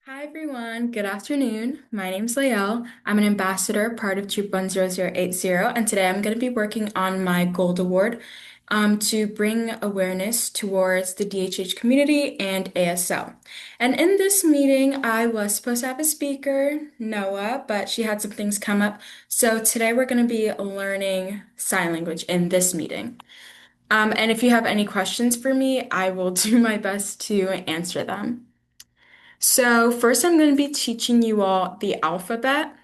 Hi everyone, good afternoon. My name's Laiel. I'm an ambassador, part of Troop 10080, and today I'm going to be working on my Gold Award to bring awareness towards the DHH community and ASL. And in this meeting, I was supposed to have a speaker, Noah, but she had some things come up. So today we're going to be learning sign language in this meeting. And if you have any questions for me, I will do my best to answer them. So first I'm going to be teaching you all the alphabet.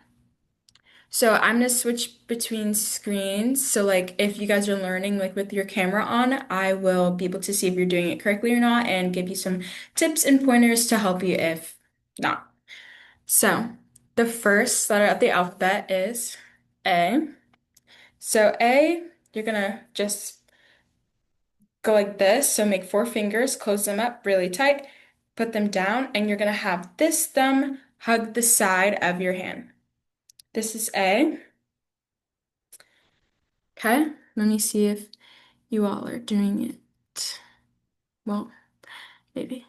So I'm going to switch between screens. So like if you guys are learning like with your camera on, I will be able to see if you're doing it correctly or not and give you some tips and pointers to help you if not. So the first letter of the alphabet is A. So A, you're going to just go like this. So make four fingers, close them up really tight, put them down, and you're going to have this thumb hug the side of your hand. This is A. Okay, let me see if you all are doing it. Well, maybe.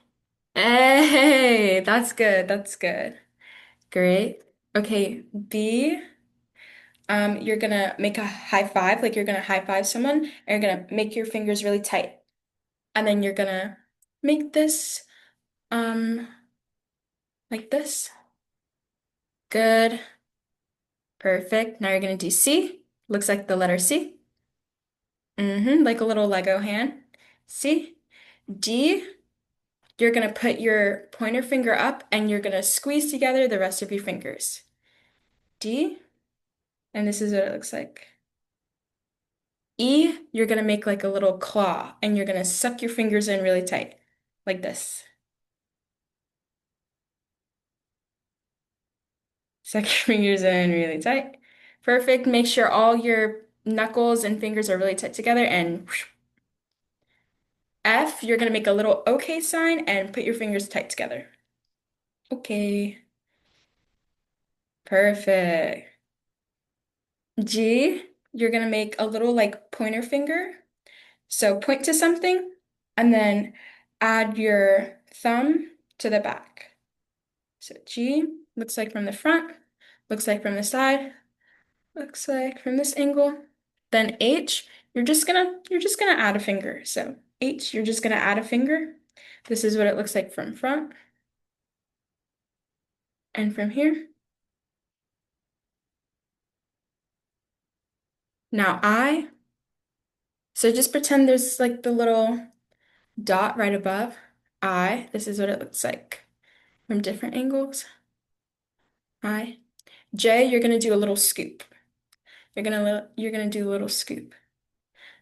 Hey, that's good. That's good. Great. Okay, B. You're gonna make a high five, like you're gonna high five someone, and you're gonna make your fingers really tight. And then you're gonna make this um like this. Good. Perfect. Now you're gonna do C. Looks like the letter C. Like a little Lego hand. C. D. You're gonna put your pointer finger up and you're gonna squeeze together the rest of your fingers. D. And this is what it looks like. E. You're gonna make like a little claw and you're gonna suck your fingers in really tight. Like this. Suck your fingers in really tight. Perfect. Make sure all your knuckles and fingers are really tight together and whoosh. F, you're gonna make a little OK sign and put your fingers tight together. Okay, perfect. G, you're gonna make a little like pointer finger. So point to something and then add your thumb to the back. So G looks like from the front, looks like from the side, looks like from this angle. Then H, you're just gonna add a finger. So H, you're just gonna add a finger. This is what it looks like from front and from here. Now I, so just pretend there's like the little dot right above I. This is what it looks like from different angles. I. J, you're gonna do a little scoop. You're gonna do a little scoop.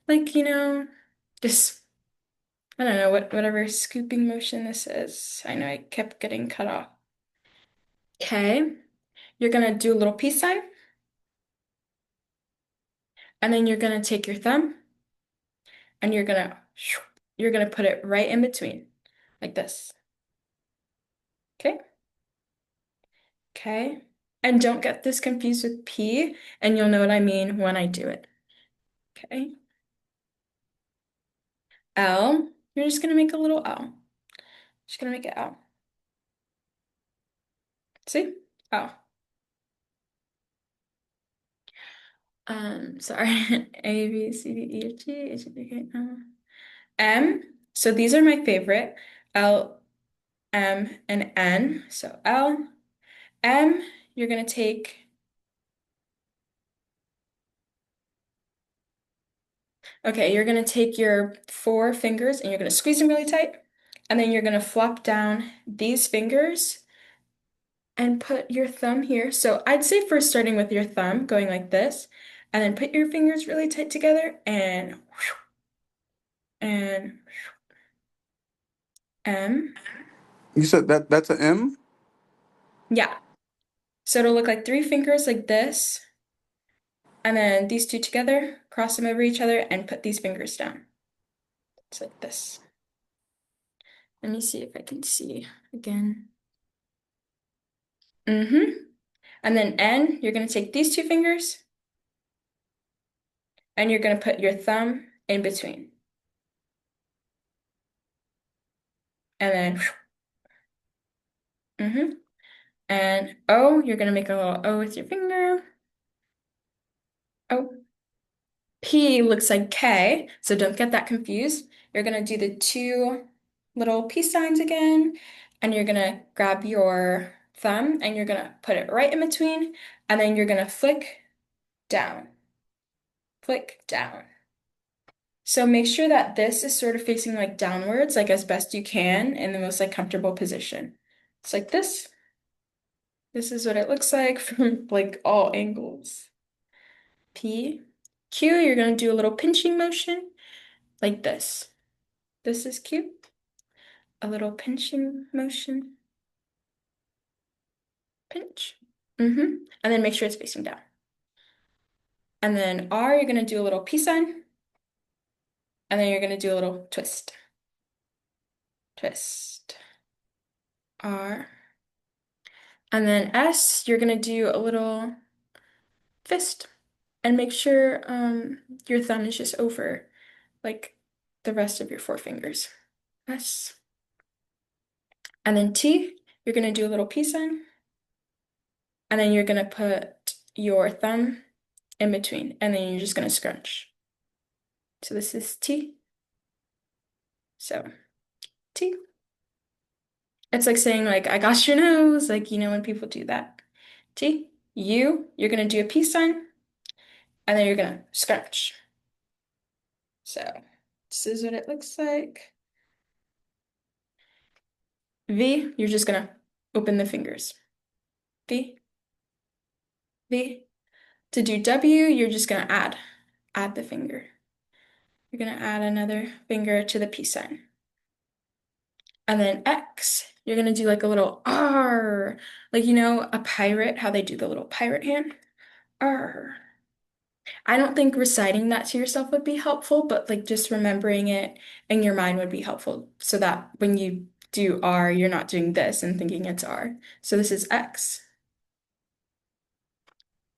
Like, just I don't know whatever scooping motion this is. I know I kept getting cut off. K, you're gonna do a little peace sign, and then you're gonna take your thumb and you're gonna put it right in between, like this. Okay? Okay. And don't get this confused with P, and you'll know what I mean when I do it. Okay. L, you're just gonna make a little L. Just gonna make it L. See? L. Sorry. A, B, C, D, E, F, G, H, I, J, K, L. M. So these are my favorite. L, M, and N. So L, M, you're gonna take, okay, you're gonna take your four fingers and you're gonna squeeze them really tight. And then you're gonna flop down these fingers and put your thumb here. So I'd say first starting with your thumb, going like this, and then put your fingers really tight together and M. You said that's an M? Yeah. So it'll look like three fingers like this, and then these two together, cross them over each other, and put these fingers down. It's like this. Let me see if I can see again. And then N, you're gonna take these two fingers and you're gonna put your thumb in between. And then Mm-hmm. And O, you're gonna make a little O with your finger. O. P looks like K, so don't get that confused. You're gonna do the two little peace signs again, and you're gonna grab your thumb and you're gonna put it right in between, and then you're gonna flick down. So make sure that this is sort of facing like downwards, like as best you can in the most like comfortable position. It's like this. This is what it looks like from like all angles. P. Q, you're gonna do a little pinching motion like this. This is Q. A little pinching motion. Pinch. And then make sure it's facing down. And then R, you're gonna do a little peace sign. And then you're gonna do a little twist. Twist. R. And then S, you're gonna do a little fist. And make sure your thumb is just over like the rest of your four fingers. S. And then T, you're gonna do a little peace sign. And then you're gonna put your thumb in between. And then you're just gonna scrunch. So this is T. So T. It's like saying like I got your nose, like when people do that. T. U, you're gonna do a peace sign, and then you're gonna scrunch. So this is what it looks like. V, you're just gonna open the fingers. V, V. To do W, you're just gonna add the finger. You're gonna add another finger to the peace sign. And then X, you're gonna do like a little R, like a pirate, how they do the little pirate hand. R. I don't think reciting that to yourself would be helpful, but like just remembering it in your mind would be helpful so that when you do R, you're not doing this and thinking it's R. So this is X.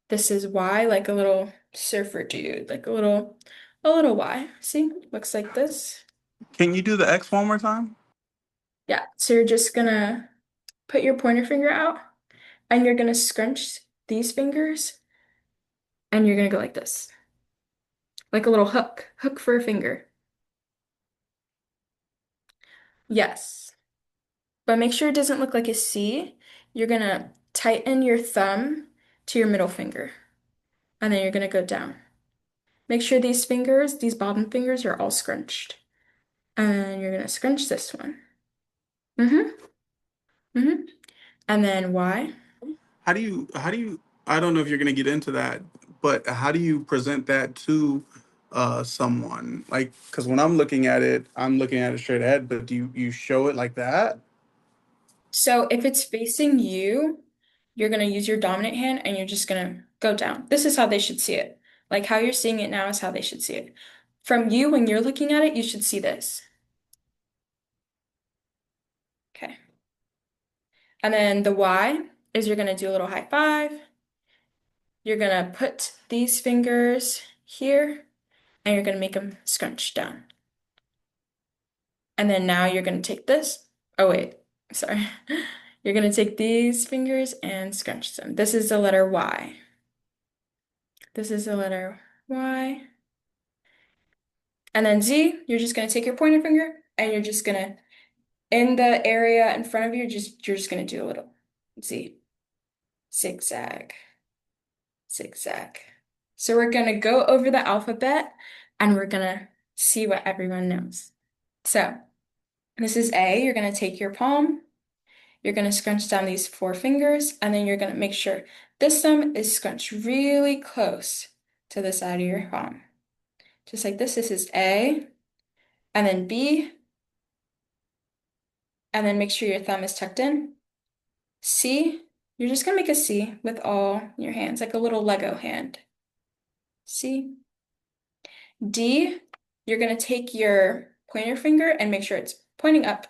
This is Y, like a little surfer dude, like a little Y. See? Looks like this. Can you do the X one more time? Yeah. So you're just gonna put your pointer finger out and you're gonna scrunch these fingers and you're gonna go like this. Like a little hook for a finger. Yes. But make sure it doesn't look like a C. You're gonna tighten your thumb to your middle finger, and then you're gonna go down. Make sure these fingers, these bottom fingers, are all scrunched. And you're gonna scrunch this one. Mm-hmm. Mm-hmm. And then Y. How do you I don't know if you're going to get into that, but how do you present that to someone? Like cuz when I'm looking at it straight ahead, but do you show it like that? So if it's facing you, you're gonna use your dominant hand and you're just gonna go down. This is how they should see it. Like how you're seeing it now is how they should see it. From you, when you're looking at it, you should see this. Okay. And then the Y is you're gonna do a little high five. You're gonna put these fingers here and you're gonna make them scrunch down. And then now you're gonna take this. Oh, wait, sorry. You're gonna take these fingers and scrunch them. This is the letter Y. This is the letter Y. And then Z, you're just gonna take your pointer finger and you're just gonna, in the area in front of you, you're just gonna do a little Z. Zigzag. Zigzag. So we're gonna go over the alphabet and we're gonna see what everyone knows. So this is A. You're gonna take your palm, you're gonna scrunch down these four fingers, and then you're gonna make sure this thumb is scrunched really close to the side of your palm. Just like this. This is A, and then B, and then make sure your thumb is tucked in. C, you're just gonna make a C with all your hands, like a little Lego hand. C. D, you're going to take your pointer finger and make sure it's pointing up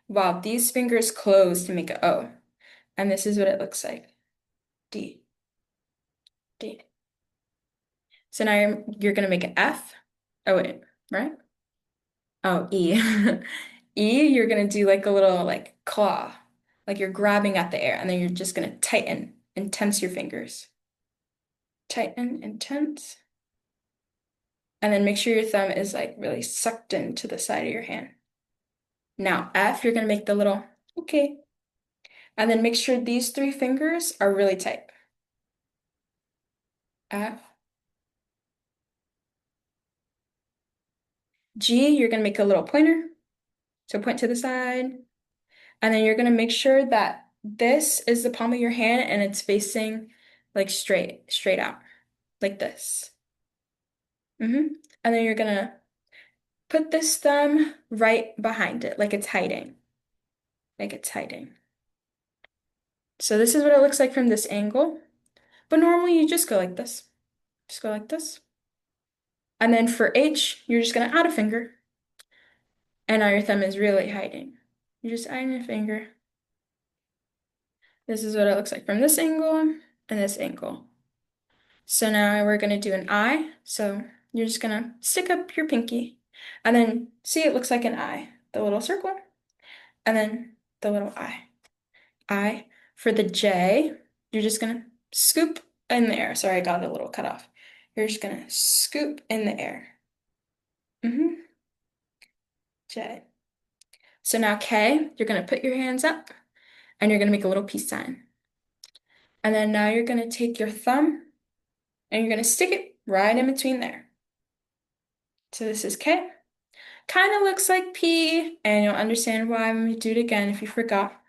while these fingers close to make a O. And this is what it looks like. D, D. So now you're going to make an F. Oh, wait, right? Oh, E. E, you're going to do like a little like claw. like you're grabbing at the air, and then you're just gonna tighten and tense your fingers. Tighten and tense. And then make sure your thumb is like really sucked into the side of your hand. Now, F, you're gonna make the little, okay. And then make sure these three fingers are really tight. F, G, you're gonna make a little pointer. So point to the side. And then you're gonna make sure that this is the palm of your hand and it's facing like straight out, like this. And then you're gonna put this thumb right behind it, like it's hiding, like it's hiding. So this is what it looks like from this angle. But normally you just go like this. Just go like this. And then for H, you're just gonna add a finger. And now your thumb is really hiding. You're just adding a finger. This is what it looks like from this angle and this angle. So now we're gonna do an eye. So you're just gonna stick up your pinky. And then see it looks like an eye. The little circle. And then the little eye. I. For the J, you're just gonna scoop in the air. Sorry, I got a little cut off. You're just gonna scoop in the air. J. So now K, you're gonna put your hands up and you're gonna make a little peace sign. And then now you're gonna take your thumb and you're gonna stick it right in between there. So this is K. Kind of looks like P, and you'll understand why when we do it again if you forgot.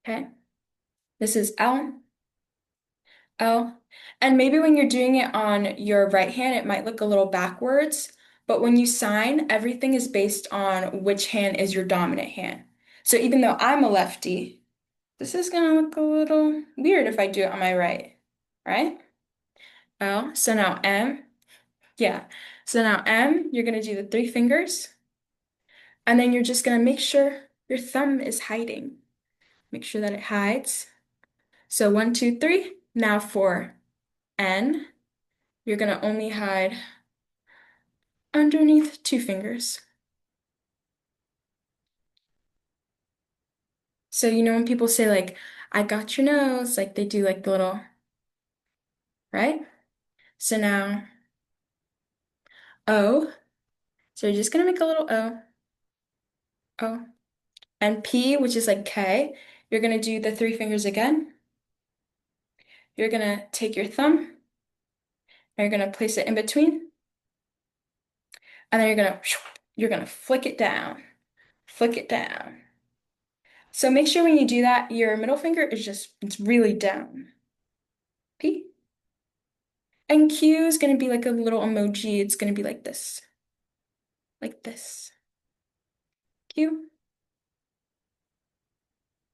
Okay. This is L. L. And maybe when you're doing it on your right hand, it might look a little backwards, but when you sign, everything is based on which hand is your dominant hand. So even though I'm a lefty, this is gonna look a little weird if I do it on my right, right? L. So now M. Yeah. So now M, you're gonna do the three fingers, and then you're just gonna make sure your thumb is hiding. Make sure that it hides. So one, two, three. Now for N, you're gonna only hide underneath two fingers. So you know when people say like, I got your nose, like they do like the little, right? So now O. So you're just gonna make a little O, O. And P, which is like K, you're gonna do the three fingers again. You're gonna take your thumb and you're gonna place it in between, and then you're gonna flick it down, flick it down. So make sure when you do that, your middle finger is just, it's really down. P. And Q is gonna be like a little emoji. It's gonna be like this, like this. Q.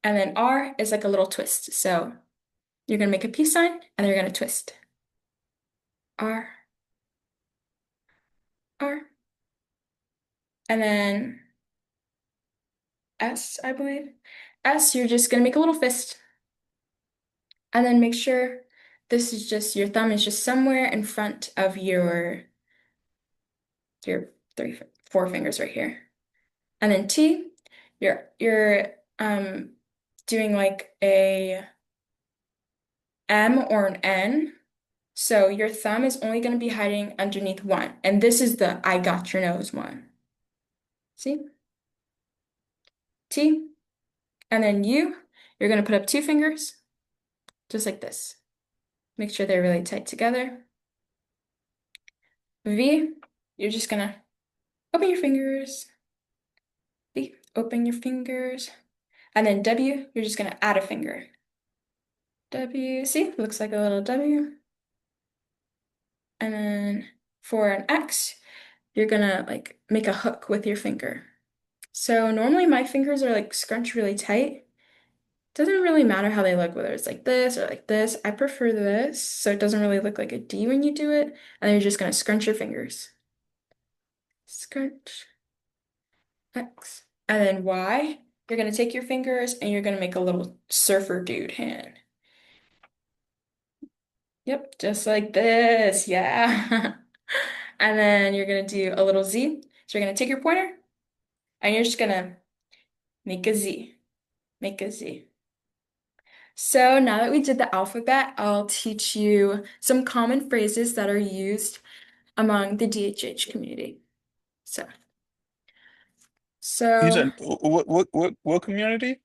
And then R is like a little twist. So you're gonna make a peace sign and then you're gonna twist. R, R. And then S, I believe. S, you're just gonna make a little fist. And then make sure this is just, your thumb is just somewhere in front of your three, four fingers right here. And then T, you're doing like a M or an N. So your thumb is only going to be hiding underneath one. And this is the I got your nose one. See? T. And then U, you're going to put up two fingers, just like this. Make sure they're really tight together. V, you're just going to open your fingers. V, open your fingers. And then W, you're just going to add a finger. W, see? Looks like a little W. And then for an X, you're gonna like make a hook with your finger. So normally my fingers are like scrunched really tight. Doesn't really matter how they look, whether it's like this or like this. I prefer this, so it doesn't really look like a D when you do it. And then you're just gonna scrunch your fingers. Scrunch, X. And then Y, you're gonna take your fingers and you're gonna make a little surfer dude hand. Yep, just like this, yeah. And then you're gonna do a little Z. So you're gonna take your pointer and you're just gonna make a Z. make a Z. So now that we did the alphabet, I'll teach you some common phrases that are used among the DHH community. So, You so said what community?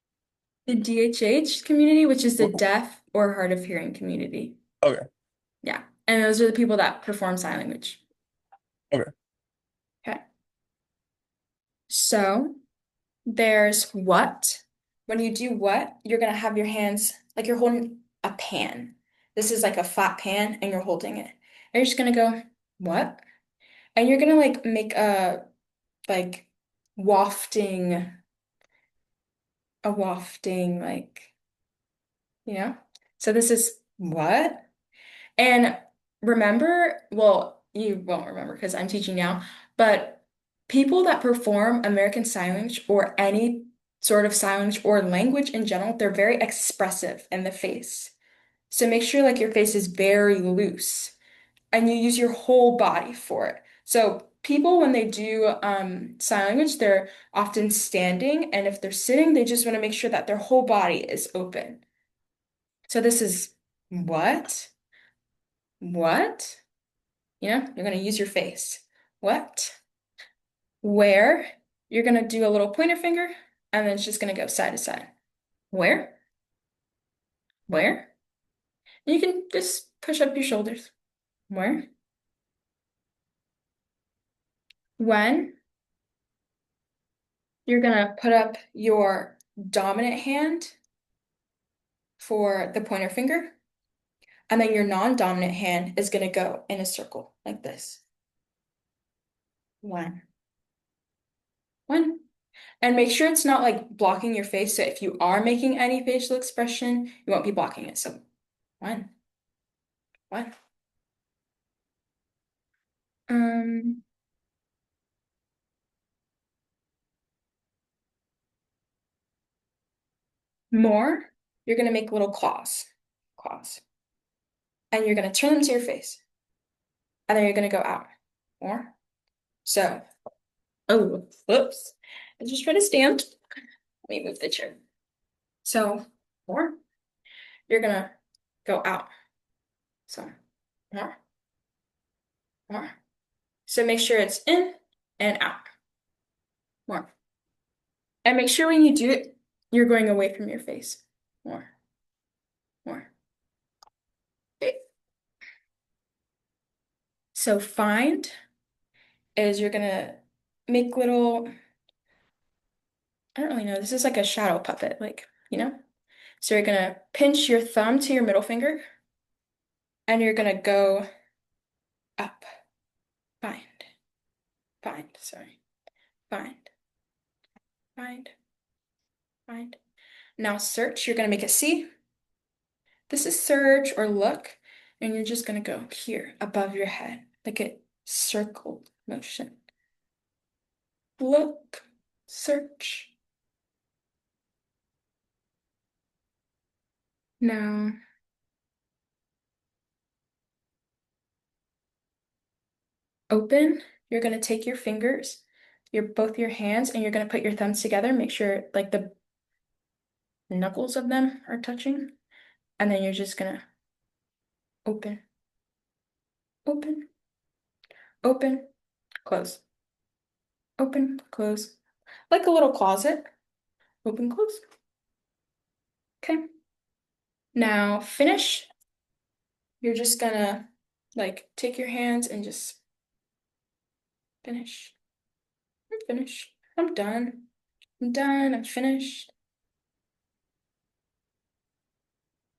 the DHH community, which is the What, deaf or hard of hearing community. okay, Yeah. And those are the people that perform sign language. okay. Okay. So there's what. When you do what, you're gonna have your hands like you're holding a pan. This is like a flat pan and you're holding it. And you're just gonna go, what? And you're gonna like make like wafting, a wafting like, you know? So this is what? And remember, well, you won't remember because I'm teaching now, but people that perform American Sign Language or any sort of sign language or language in general, they're very expressive in the face. So make sure like your face is very loose and you use your whole body for it. So people, when they do sign language, they're often standing, and if they're sitting, they just want to make sure that their whole body is open. So this is what? What? You know, you're going to use your face. What? Where? You're going to do a little pointer finger, and then it's just going to go side to side. Where? Where? And you can just push up your shoulders. Where? When? You're going to put up your dominant hand for the pointer finger, and then your non-dominant hand is going to go in a circle like this. When? When? And make sure it's not like blocking your face. So if you are making any facial expression, you won't be blocking it. So when? When? Um, More, you're gonna make little claws. Claws. And you're gonna turn them to your face. And then you're gonna go out. More. So, oh, whoops. I just tried to stand. Let me move the chair. So, more. You're gonna go out. So, more, more. So make sure it's in and out. More. And make sure when you do it, you're going away from your face. More, more. Okay. So find is you're gonna make little, I don't really know, this is like a shadow puppet, like, you know? So you're gonna pinch your thumb to your middle finger and you're gonna go up. Find, sorry. Find, find, find. Now search, you're gonna make a C. This is search or look, and you're just gonna go here above your head, like a circle motion. Look, search. Now open, you're gonna take your fingers, both your hands, and you're gonna put your thumbs together. Make sure like the knuckles of them are touching. And then you're just gonna open, open, open, close, open, close. Like a little closet. Open, close. Okay. Now finish. You're just gonna like take your hands and just finish. I'm finished. I'm done. I'm done. I'm finished.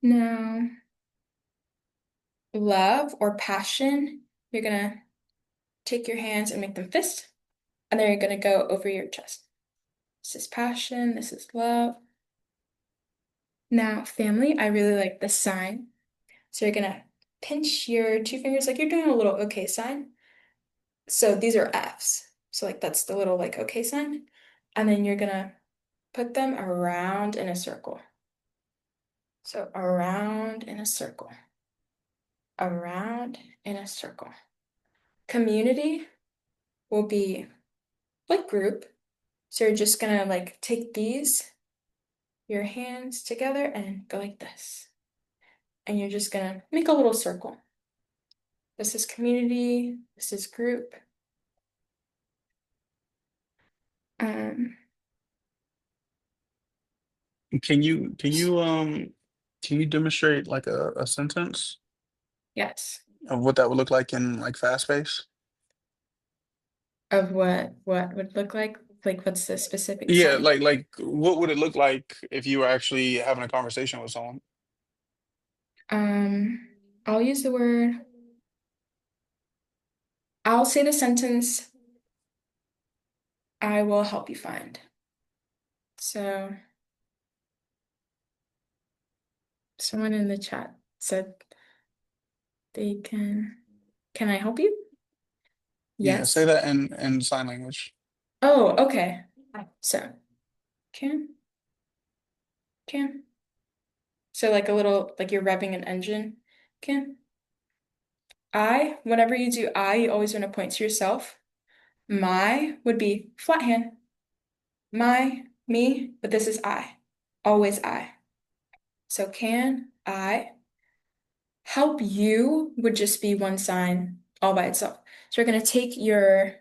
Now, love or passion, you're gonna take your hands and make them fist, and then you're gonna go over your chest. This is passion, this is love. Now, family, I really like this sign. So you're gonna pinch your two fingers like you're doing a little okay sign. So these are F's. So like that's the little like okay sign. And then you're gonna put them around in a circle. So around in a circle. Around in a circle. Community will be like group. So you're just gonna like take these your hands together and go like this. And you're just gonna make a little circle. This is community, this is group. Um, can you demonstrate like a sentence yes. of what that would look like in like fast pace? Of what would look like what's the specific Yeah, sign? like what would it look like if you were actually having a conversation with someone? Um, I'll use the word, I'll say the sentence, I will help you find. So someone in the chat said they can I help you? Yeah, say Yes. that in sign language. Oh, okay. So can, can. So like a little, like you're revving an engine. Can. Whenever you do I, you always want to point to yourself. My would be flat hand. My, me, but this is I. Always I. So can I help you would just be one sign all by itself. So you're going to take your,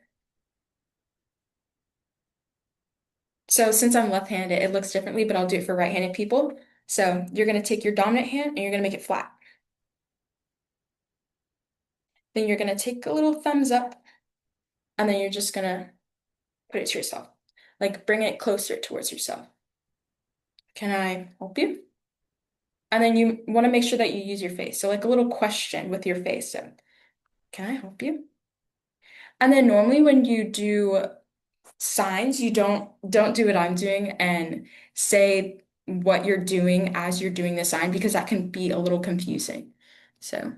so since I'm left-handed, it looks differently, but I'll do it for right-handed people. So you're going to take your dominant hand and you're going to make it flat. Then you're going to take a little thumbs up and then you're just going to put it to yourself. Like bring it closer towards yourself. Can I help you? And then you want to make sure that you use your face. So like a little question with your face. So, can I help you? And then normally when you do signs, you don't do what I'm doing and say what you're doing as you're doing the sign because that can be a little confusing. So,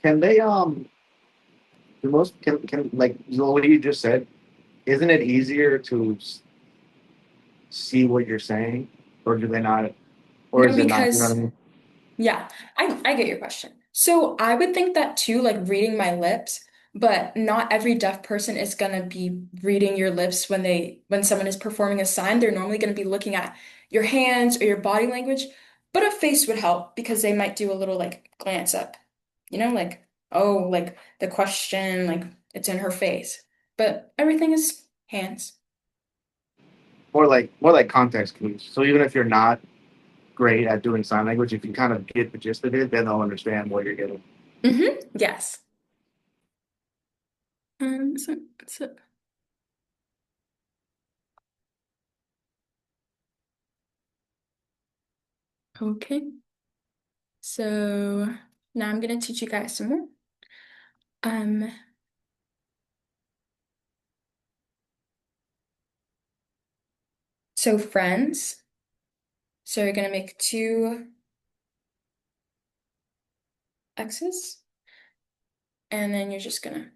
Can they the most can like what you just said? Isn't it easier to see what you're saying, or do they not? Or no, is it not? You know what I because mean? yeah, I get your question. So I would think that too, like reading my lips, but not every deaf person is gonna be reading your lips when someone is performing a sign. They're normally gonna be looking at your hands or your body language, but a face would help because they might do a little like glance up, like oh, like the question, like it's in her face. But everything is hands. More like context clues. So even if you're not great at doing sign language, if you kind of get the gist of it, then they'll understand what you're getting. Yes. So okay. So now I'm gonna teach you guys some more. Um, so friends. So you're gonna make two X's, and then you're just gonna,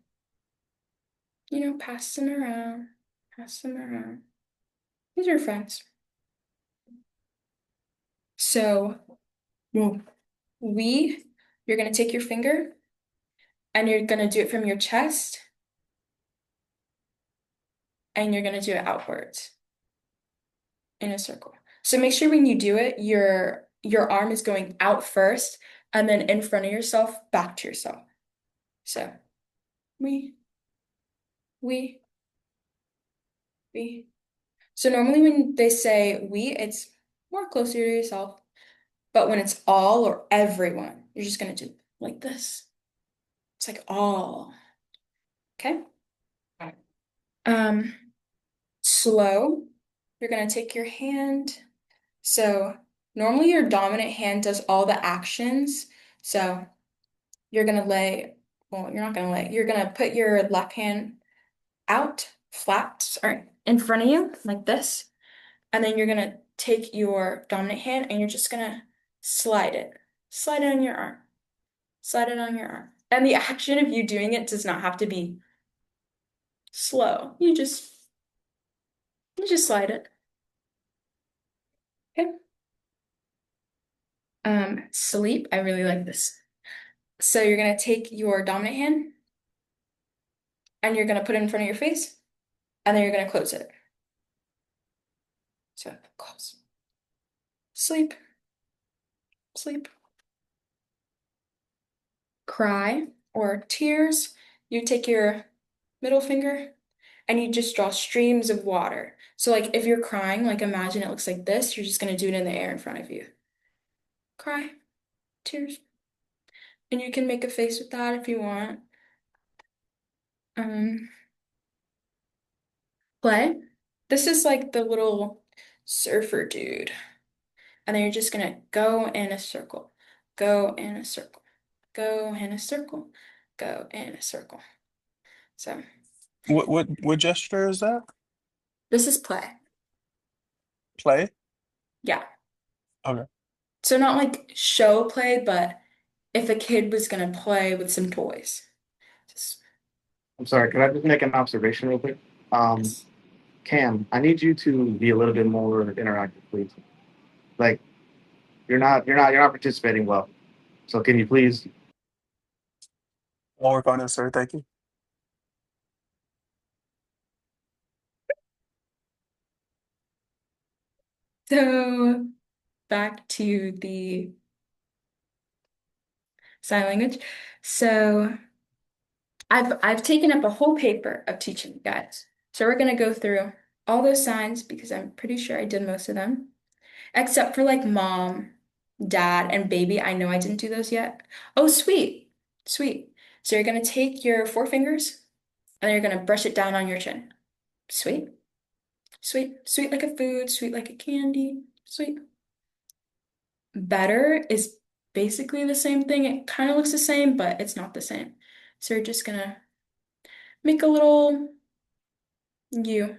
pass them around, pass them around. These are friends. So, well, you're gonna take your finger and you're gonna do it from your chest, and you're gonna do it outwards in a circle. So make sure when you do it, your arm is going out first, and then in front of yourself, back to yourself. So we, we, we. So normally when they say we, it's more closer to yourself. But when it's all or everyone, you're just gonna do like this. It's like all. Okay? Um, slow. You're gonna take your hand. So normally your dominant hand does all the actions. So you're gonna you're not gonna you're gonna put your left hand out, flat, or in front of you, like this. And then you're gonna take your dominant hand and you're just gonna slide it. Slide it on your arm. Slide it on your arm. And the action of you doing it does not have to be slow. You just slide it. Okay. Sleep. I really like this. So you're gonna take your dominant hand and you're gonna put it in front of your face, and then you're gonna close it. So close. Sleep, sleep. Cry or tears. You take your middle finger and you just draw streams of water. So like if you're crying, like imagine it looks like this, you're just gonna do it in the air in front of you. Cry, tears. And you can make a face with that if you want. Um, Play. This is like the little surfer dude. And then you're just gonna go in a circle, go in a circle, go in a circle, go in a circle. So What gesture is that? this is play. Play? Yeah. Okay. So not like show play, but if a kid was gonna play with some toys. Just, I'm sorry, can I just make an observation real quick? Um, yes. Cam, I need you to be a little bit more interactive, please. Like you're not participating well. So can you please? I'll work on it, sir. Thank you. So back to the sign language. So I've taken up a whole paper of teaching you guys. So we're gonna go through all those signs because I'm pretty sure I did most of them, except for like mom, dad, and baby. I know I didn't do those yet. Oh, sweet, sweet. So you're gonna take your four fingers and then you're gonna brush it down on your chin. Sweet, sweet, sweet like a food, sweet like a candy, sweet. Better is basically the same thing. It kind of looks the same, but it's not the same. So you're just gonna make a little U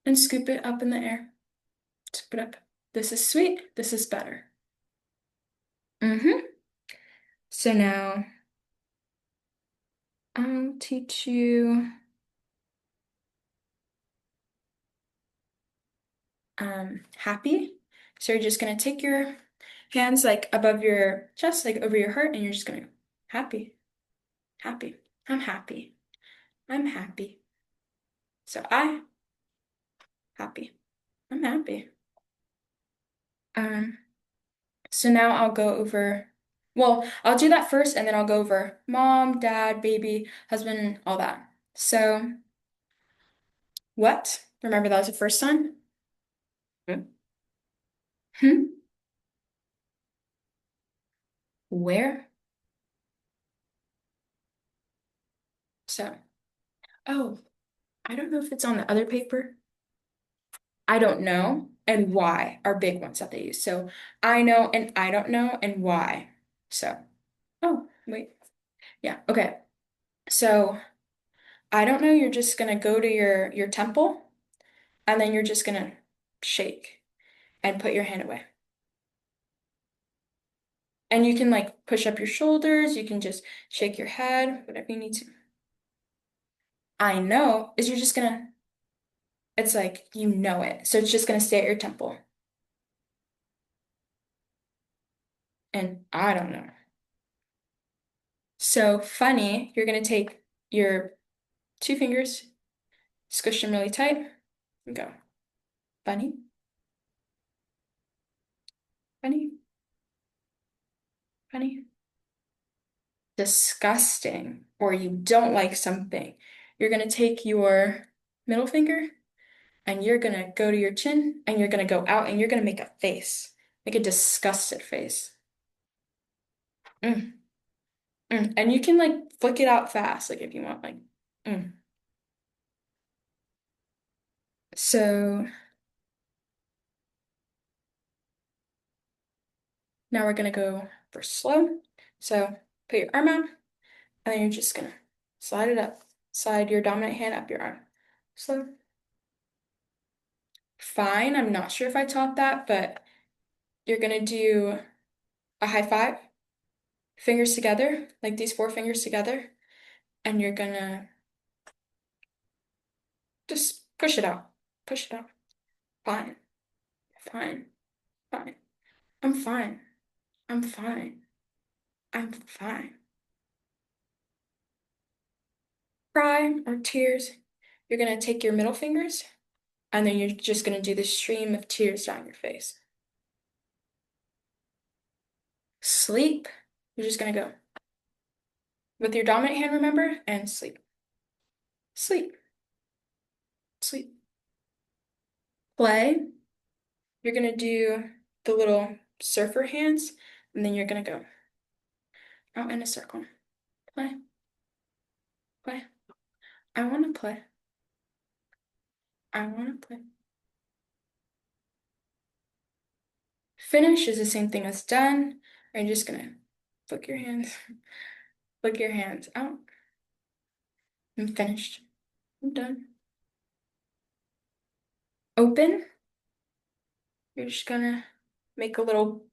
and scoop it up in the air. Scoop it up. This is sweet. This is better. So now I'll teach you happy. So you're just gonna take your hands like above your chest, like over your heart, and you're just gonna happy, happy. I'm happy. I'm happy. So I happy. I'm happy. Um, so now I'll go over, well, I'll do that first and then I'll go over mom, dad, baby, husband, all that. So what? Remember that was the first sign? Hmm? Hmm? Where? So, oh, I don't know if it's on the other paper. I don't know and why are big ones that they use. So I know and I don't know and why. So, oh, wait. Yeah, okay. So I don't know, you're just gonna go to your temple and then you're just gonna shake and put your hand away. And you can like push up your shoulders, you can just shake your head, whatever you need to. I know is you're just gonna, it's like you know it. So it's just gonna stay at your temple. And I don't know. So funny, you're gonna take your two fingers, squish them really tight, and go. Funny, funny, funny. Disgusting, or you don't like something. You're gonna take your middle finger and you're gonna go to your chin and you're gonna go out and you're gonna make a face. Make a disgusted face. Mm, And you can like flick it out fast, like if you want, like, mm. So now we're gonna go for slow. So put your arm out and then you're just gonna slide it up. Slide your dominant hand up your arm. Slow. Fine. I'm not sure if I taught that, but you're gonna do a high five, fingers together, like these four fingers together, and you're gonna just push it out. Push it out. Fine. Fine. Fine. I'm fine. I'm fine. I'm fine. Cry or tears. You're gonna take your middle fingers And then you're just gonna do the stream of tears down your face. Sleep. You're just gonna go with your dominant hand, remember? And sleep. Sleep. Sleep. Play. You're gonna do the little surfer hands, and then you're gonna go out in a circle. Play. Play. I wanna play. I wanna play. Finish is the same thing as done. You're just gonna flick your hands, flick your hands out. I'm finished. I'm done. Open. You're just gonna make a little,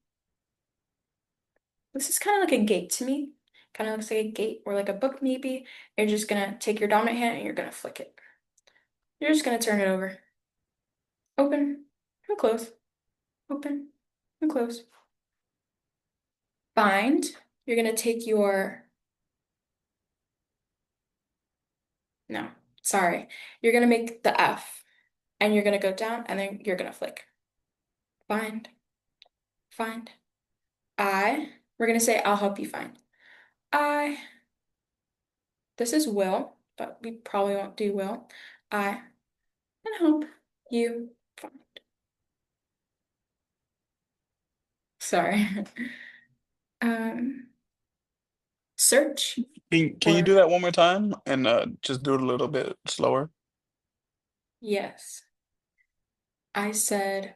this is kind of like a gate to me. Kind of looks like a gate or like a book maybe. You're just gonna take your dominant hand and you're gonna flick it. You're just gonna turn it over. Open and close. Open and close. Bind. You're gonna take your, no, sorry. You're gonna make the F and you're gonna go down and then you're gonna flick. Bind. Find. We're gonna say, I'll help you find. I, this is will, but we probably won't do will. I can help you find. Sorry. Um, search Can you do or that one more time and just do it a little bit slower? yes. I said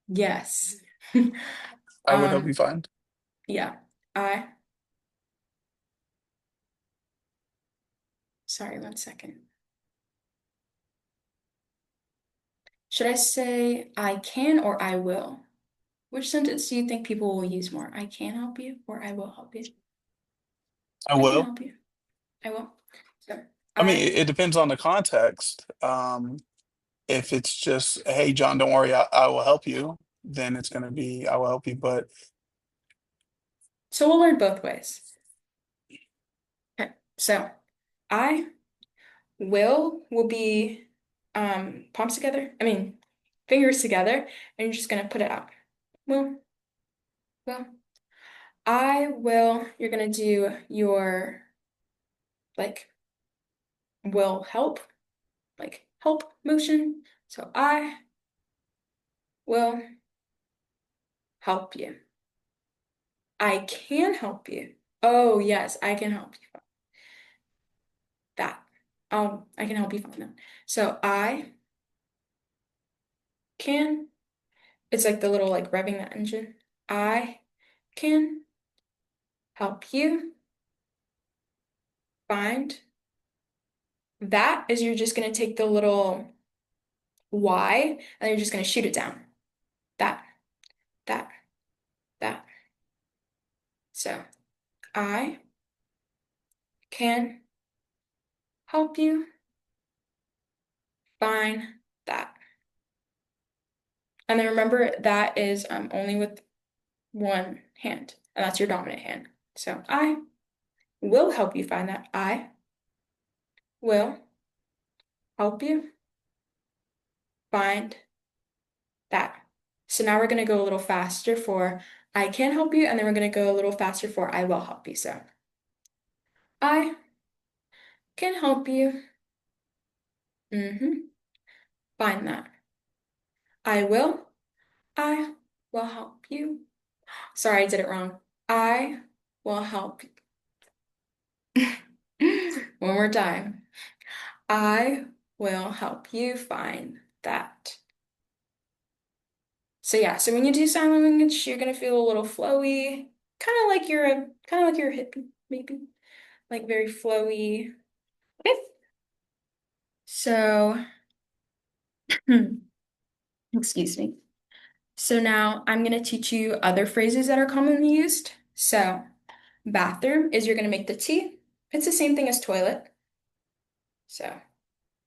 yes. I would help you Um, find. yeah. I, sorry, one second. Should I say I can or I will? Which sentence do you think people will use more? I can help you or I will help you? I I can will. help you. I will. So I mean, I, it depends on the context. If it's just, hey, John, don't worry, I will help you, then it's going to be, I will help you. But so we'll learn both ways. Okay. So I will be palms together. I mean fingers together, and you're just gonna put it out. Will, will. I will, you're gonna do your like will help, like help motion. So I will help you. I can help you. Oh yes, I can help you find that. I can help you find that. So I can, it's like the little like revving the engine. I can help you find that is you're just going to take the little Y and you're just going to shoot it down. That, that, that. So I can help you find that. And then remember that is only with one hand, and that's your dominant hand. So I will help you find that. I will help you find that. So now we're going to go a little faster for I can help you, and then we're going to go a little faster for I will help you. So I can help you find that. I will. I will help you. Sorry, I did it wrong. I will help you. One more time. I will help you find that. So yeah, so when you do sign language, you're gonna feel a little flowy, kind of like you're a hippie, maybe. Like very flowy. Okay. So, excuse me. So now I'm going to teach you other phrases that are commonly used. So, bathroom is you're going to make the T. It's the same thing as toilet. So,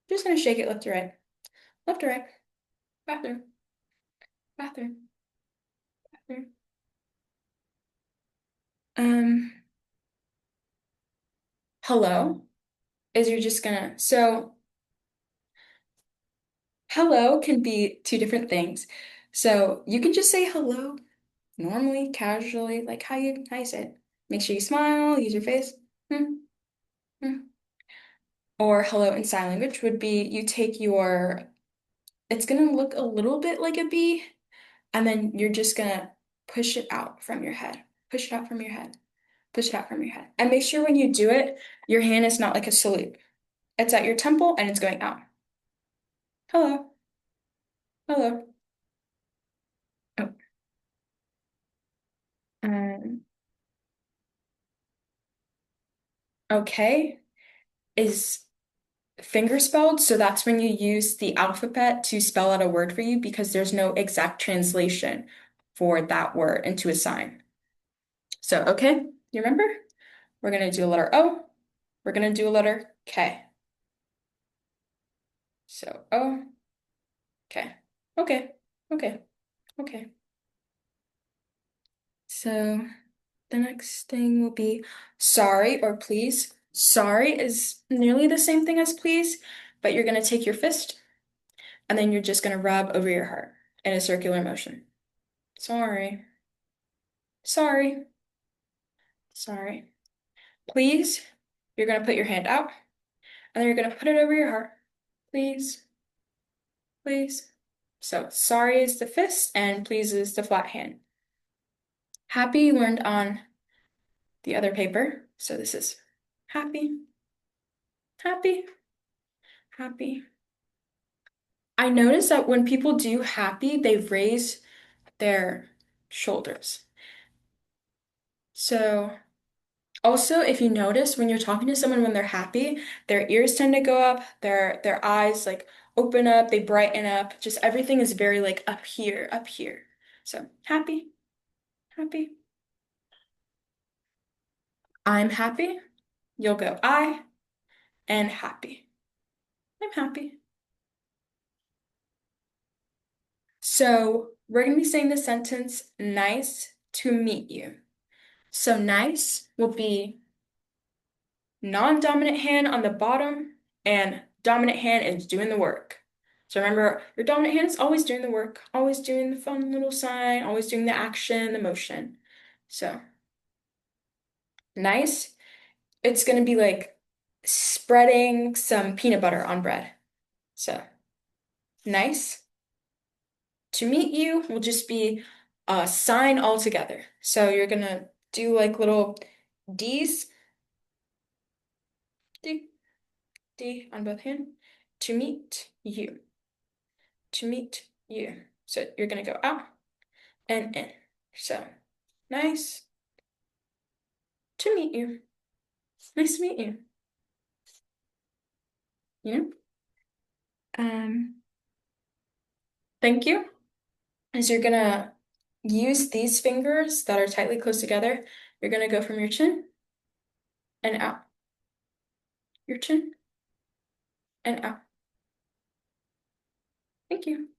just going to shake it left to right. Left to right. Bathroom. Bathroom. Bathroom. Um, hello is you're just gonna, so hello can be two different things. So you can just say hello normally, casually, like how you say it. Make sure you smile, use your face. Hmm, hmm. Or hello in sign language would be you take your, it's gonna look a little bit like a B, and then you're just gonna push it out from your head. Push it out from your head. Push it out from your head. And make sure when you do it, your hand is not like a salute. It's at your temple and it's going out. Hello. Hello. Oh. Um, okay is finger spelled, so that's when you use the alphabet to spell out a word for you because there's no exact translation for that word into a sign. So, okay, you remember? We're gonna do a letter O. We're gonna do a letter K. So, O, K. Okay, okay, okay. So the next thing will be sorry or please. Sorry is nearly the same thing as please, but you're gonna take your fist and then you're just gonna rub over your heart in a circular motion. Sorry, sorry, sorry. Please, you're gonna put your hand out and then you're gonna put it over your heart. Please, please. So sorry is the fist and please is the flat hand. Happy you learned on the other paper. So this is happy, happy, happy. I notice that when people do happy, they raise their shoulders. So also, if you notice when you're talking to someone when they're happy, their ears tend to go up, their eyes like open up, they brighten up. Just everything is very like up here, up here. So happy, happy. I'm happy. You'll go I and happy. I'm happy. So we're gonna be saying the sentence nice to meet you. So nice will be non-dominant hand on the bottom and dominant hand is doing the work. So remember, your dominant hand is always doing the work, always doing the fun little sign, always doing the action, the motion. So nice, it's going to be like spreading some peanut butter on bread. So nice to meet you will just be a sign altogether. So you're going to do like little D's, D, D on both hands to meet you. To meet you. So you're gonna go out and in. So nice to meet you. Nice to meet you. You know? Um, thank you. As you're gonna use these fingers that are tightly close together, you're gonna go from your chin and out. Your chin and out. Thank you.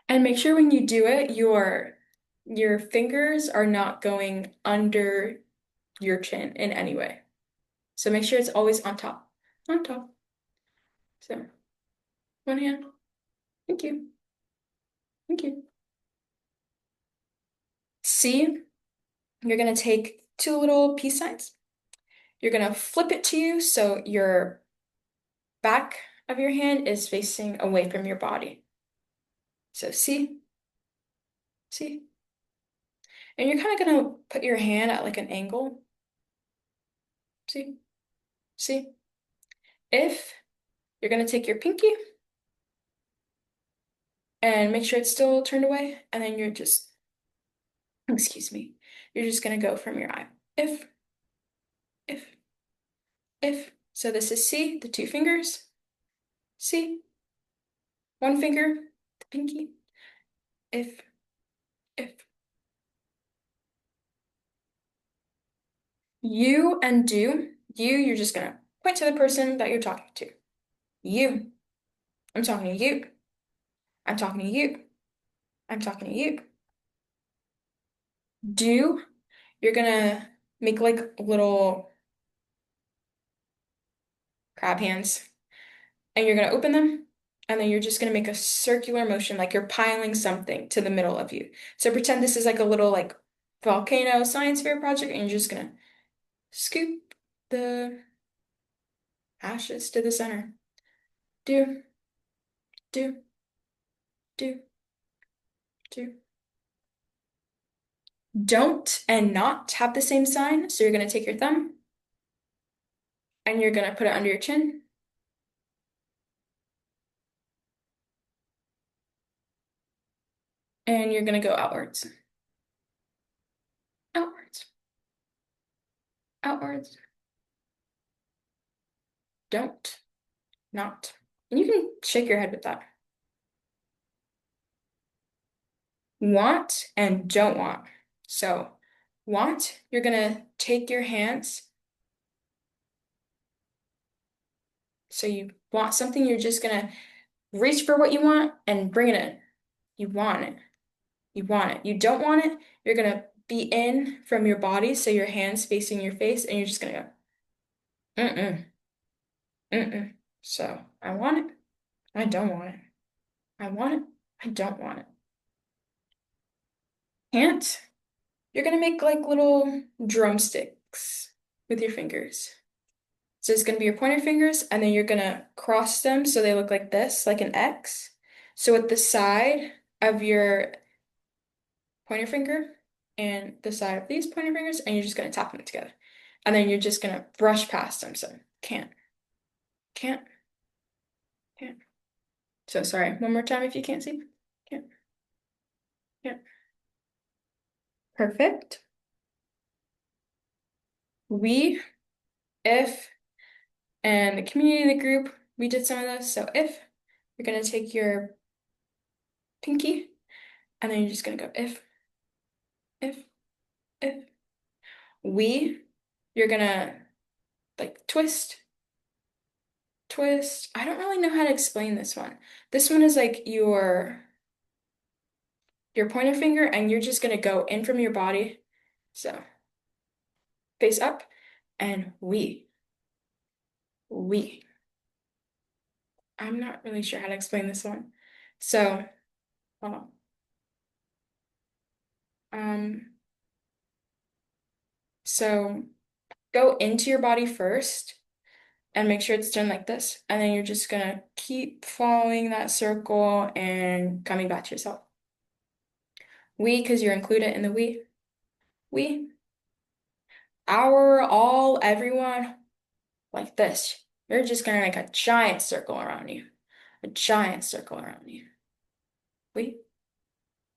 And make sure when you do it, your fingers are not going under your chin in any way. So make sure it's always on top. On top. So one hand. Thank you. Thank you. C, you're going to take two little peace signs. You're going to flip it to you so your back of your hand is facing away from your body. So C, C. And you're kind of going to put your hand at like an angle. See, see. If you're going to take your pinky and make sure it's still turned away, and then you're just, excuse me, you're just going to go from your eye. If, if. So this is C, the two fingers. C, one finger, the pinky. If, if. You and do, you're just gonna point to the person that you're talking to. You. I'm talking to you. I'm talking to you. I'm talking to you. Do, you're gonna make like little crab hands. and you're going to open them, and then you're just going to make a circular motion like you're piling something to the middle of you. So pretend this is like a little like volcano science fair project, and you're just going to scoop the ashes to the center. Do, do, do, do. Don't and not have the same sign. So you're going to take your thumb and you're going to put it under your chin. And you're going to go outwards, outwards, outwards. Don't, not. And you can shake your head with that. Want and don't want. So, want, you're going to take your hands. So, you want something, you're just going to reach for what you want and bring it in. You want it. You want it. You don't want it, you're going to be in from your body. So, your hands facing your face, and you're just going to go, mm-mm, mm-mm. So, I want it. I don't want it. I want it. I don't want it. Can't. You're gonna make like little drumsticks with your fingers. So it's gonna be your pointer fingers, and then you're gonna cross them so they look like this, like an X. So at the side of your pointer finger and the side of these pointer fingers, and you're just gonna tap them together. And then you're just gonna brush past them. So can't, can't, can't. So sorry, one more time if you can't see. Can't, can't. Perfect. We, if, and the community, the group, we did some of those. So if you're gonna take your pinky, and then you're just gonna go if, if. We, you're gonna like twist, twist. I don't really know how to explain this one. This one is like your pointer finger, and you're just gonna go in from your body. So face up, and we. I'm not really sure how to explain this one. So, hold on. Um, so go into your body first and make sure it's done like this. And then you're just gonna keep following that circle and coming back to yourself. We, because you're included in the we. We, our, all, everyone, like this. You're just gonna make a giant circle around you. A giant circle around you. We,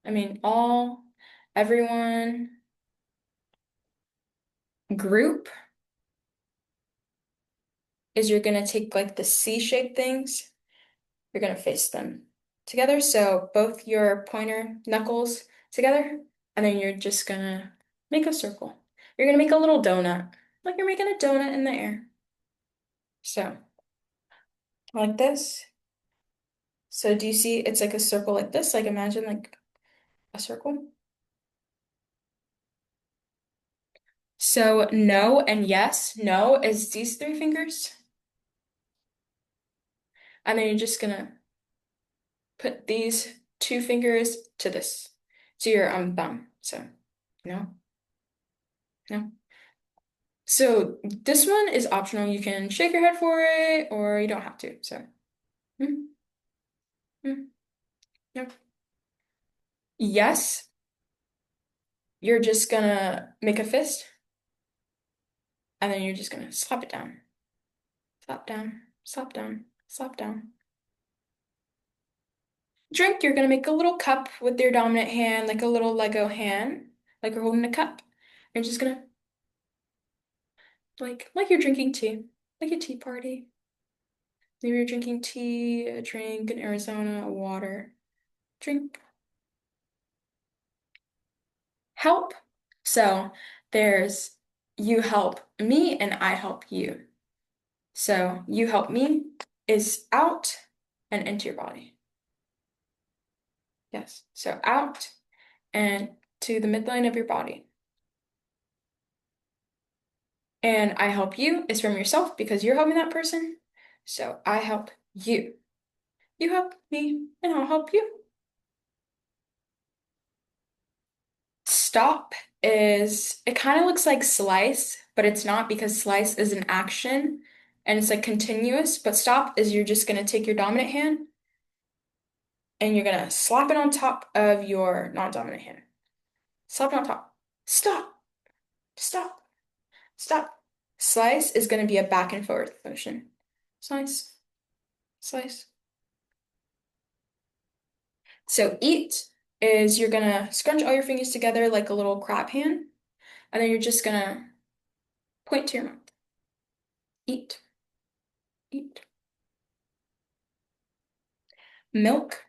I mean, all, everyone, group is you're gonna take like the C-shaped things. You're gonna face them together. So both your pointer knuckles together, and then you're just gonna make a circle. You're gonna make a little donut, like you're making a donut in the air. So, like this. So do you see it's like a circle like this? Like imagine like a circle. So no and yes, no is these three fingers. And then you're just gonna put these two fingers to this, to your thumb. So no, no. So this one is optional. You can shake your head for it, or you don't have to. So, mm, mm, no. Yes, you're just gonna make a fist, and then you're just gonna slap it down, slap down, slap down, slap down. Drink, you're gonna make a little cup with your dominant hand, like a little Lego hand, like you're holding a cup. You're just gonna like you're drinking tea, like a tea party. Maybe you're drinking tea, a drink in Arizona, water. Drink. Help. So there's you help me and I help you. So you help me is out and into your body. Yes. So out and to the midline of your body. And I help you is from yourself because you're helping that person. So I help You. You help me, and I'll help you. Stop is, it kind of looks like slice, but it's not because slice is an action and it's like continuous. But stop is you're just going to take your dominant hand and you're going to slap it on top of your non-dominant hand. Slap it on top. Stop, stop, stop. Slice is going to be a back and forth motion. Slice, slice. So eat is you're going to scrunch all your fingers together like a little crab hand, and then you're just going to point to your mouth. Eat, eat. Milk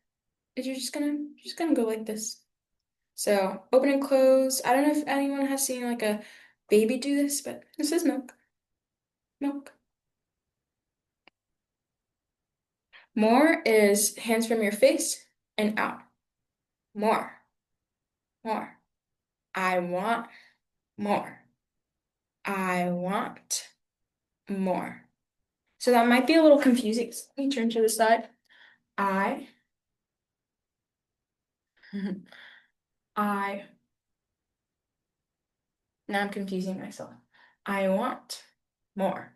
is you're just gonna go like this. So open and close. I don't know if anyone has seen like a baby do this, but this is milk. Milk. More is hands from your face and out. More. More. I want more. I want more. So that might be a little confusing. Let me turn to the side. I, I, now I'm confusing myself. I want more.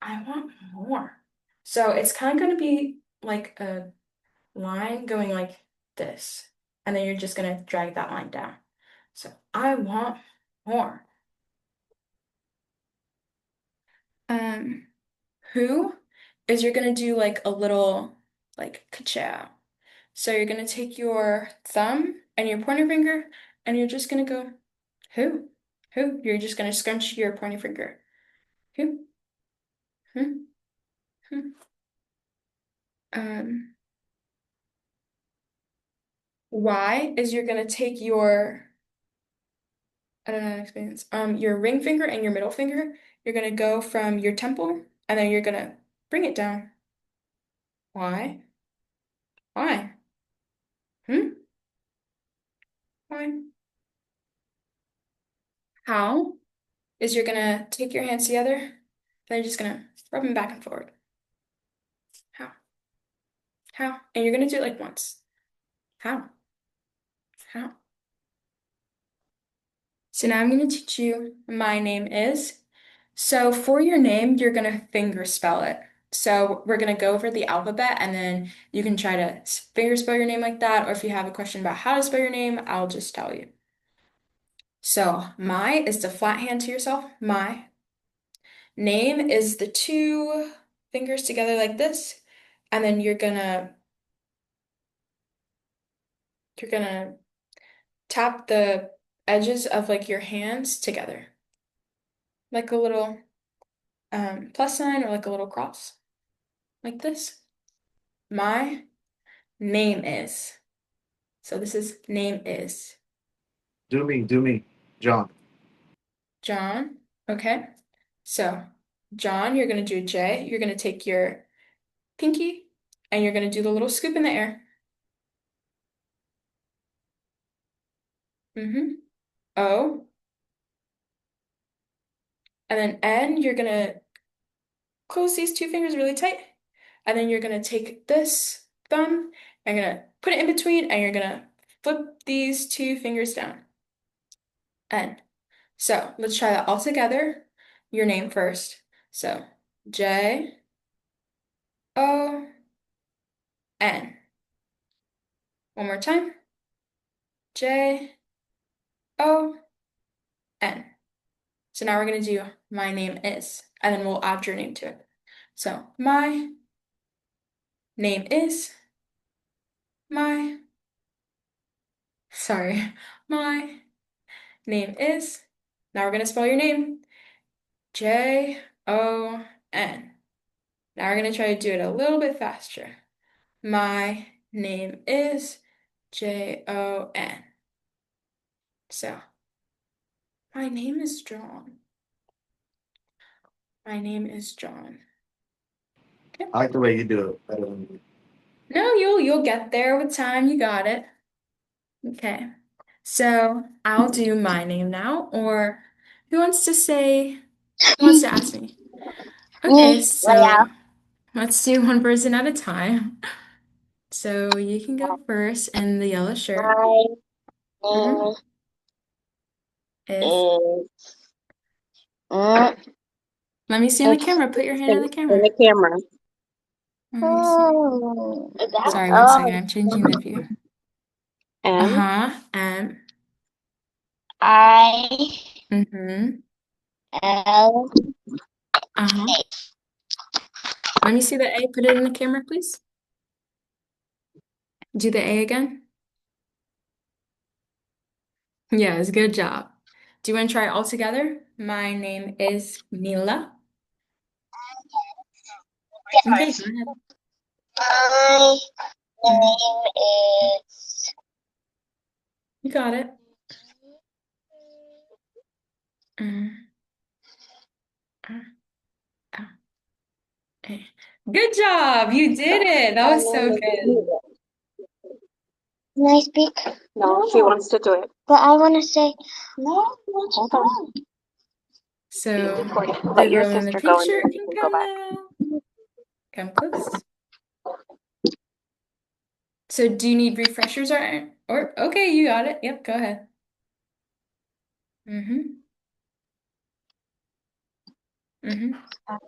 I want more. So it's kind of going to be like a line going like this. And then you're just going to drag that line down. So I want more. Um, who is you're going to do like a little like ka-chow. So you're going to take your thumb and your pointer finger and you're just going to go, who? Who? You're just going to scrunch your pointer finger. Who? Who? Who? Um, why is you're going to take your I don't know how to explain this. Your ring finger and your middle finger, you're gonna go from your temple and then you're gonna bring it down. Why? Why? Hmm? Why? How is you're gonna take your hands together, then you're just gonna rub them back and forward. How? How? And you're gonna do it like once. How? How? So now I'm gonna teach you my name is. So for your name, you're gonna finger spell it. So we're gonna go over the alphabet and then you can try to finger spell your name like that, or if you have a question about how to spell your name, I'll just tell you. So my is the flat hand to yourself. My name is the two fingers together like this, and then you're gonna tap the edges of like your hands together, like a little plus sign or like a little cross, like this. My name is. So this is name is Do me, John. John. Okay. So John, you're gonna do a J. You're gonna take your pinky and you're gonna do the little scoop in the air. O. And then N, you're gonna close these two fingers really tight. And then you're gonna take this thumb and you're gonna put it in between and you're gonna flip these two fingers down. N. So let's try that all together. Your name first. So J O N. One more time. J O N. So now we're going to do my name is, and then we'll add your name to it. So my name is, my, sorry, my name is, now we're going to spell your name, Jon. Now we're going to try to do it a little bit faster. My name is Jon. So, my name is John. My name is John. Okay. I like the way you do it better than me. No, you'll get there with time. You got it. Okay. So I'll do my name now, or who wants to say, who wants to ask me? Okay, Me, so Laiel. Let's do one person at a time. So you can go first in the yellow shirt. My Hmm. name Is is mm, Let me see in the it's camera. Put your hand in the in the camera. camera. Let me see. Is that Sorry, one second. oh I'm changing the view. M Uh-huh. I Mm-hmm. L Uh-huh. Let me see the A. Put it in the camera, please. Do the A again. Yes, good job. Do you want to try it all together? My name is Mila. Okay, go ahead. My Hmm. name is You got it. Mm, uh, uh, A. Good job. You did it. That my was so name is good. Lila. Can I speak? No, she wants to do it. But I want to say no. Hold on. She's So recording. the Let your girl in the sister pink go and then shirt you can can go come back. now. Come close. So do you need refreshers or okay, you got it. Yep, go ahead. Mm-hmm. Mm-hmm. I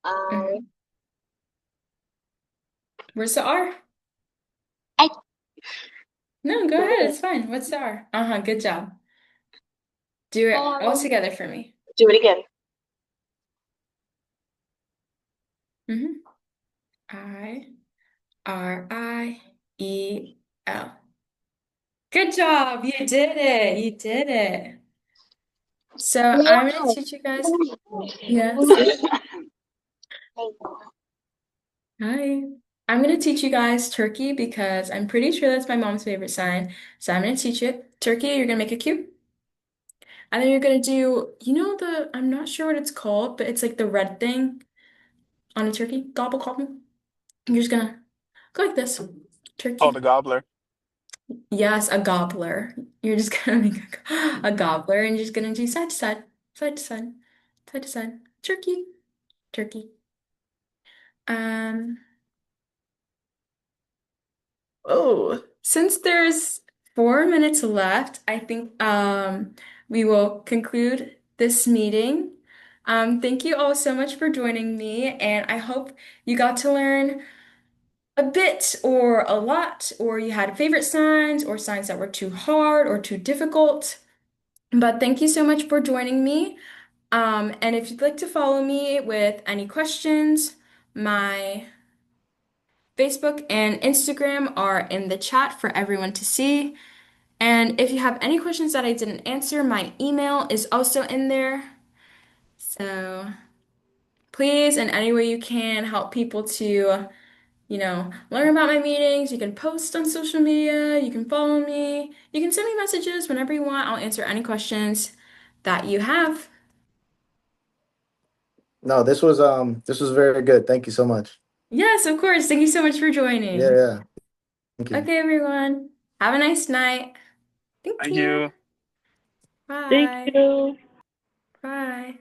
Mm-hmm. Where's the R? I No, go ahead. It's fine. What's the R? Uh-huh, good job. Do it all together for me. do it again. Mm-hmm. IRIEL. Good job. You did it. You did it. So I'm gonna teach you guys. Yes. Hi. I'm gonna teach you guys turkey because I'm pretty sure that's my mom's favorite sign. So I'm gonna teach it. Turkey, you're gonna make a cube. And then you're gonna do, I'm not sure what it's called, but it's like the red thing on a turkey. Gobble, gobble. You're just gonna go like this. Oh, the Turkey. gobbler. Yes, a gobbler. You're just gonna make a gobbler and you're just gonna do side to side, side to side, side to side. Turkey, turkey. Um, since there's 4 minutes left, I think we will conclude this meeting. Thank you all so much for joining me, and I hope you got to learn a bit or a lot, or you had favorite signs or signs that were too hard or too difficult. But thank you so much for joining me. And if you'd like to follow me with any questions, my Facebook and Instagram are in the chat for everyone to see. And if you have any questions that I didn't answer, my email is also in there. So please, in any way you can, help people to, learn about my meetings. You can post on social media, you can follow me, you can send me messages whenever you want. I'll answer any questions that you have. No, this was very good. Thank you so much. Yes, of course. Thank you so much for Yeah, joining. yeah. Thank you. Okay, everyone. Have a nice night. Thank Thank you. you. Thank Bye. you. Bye.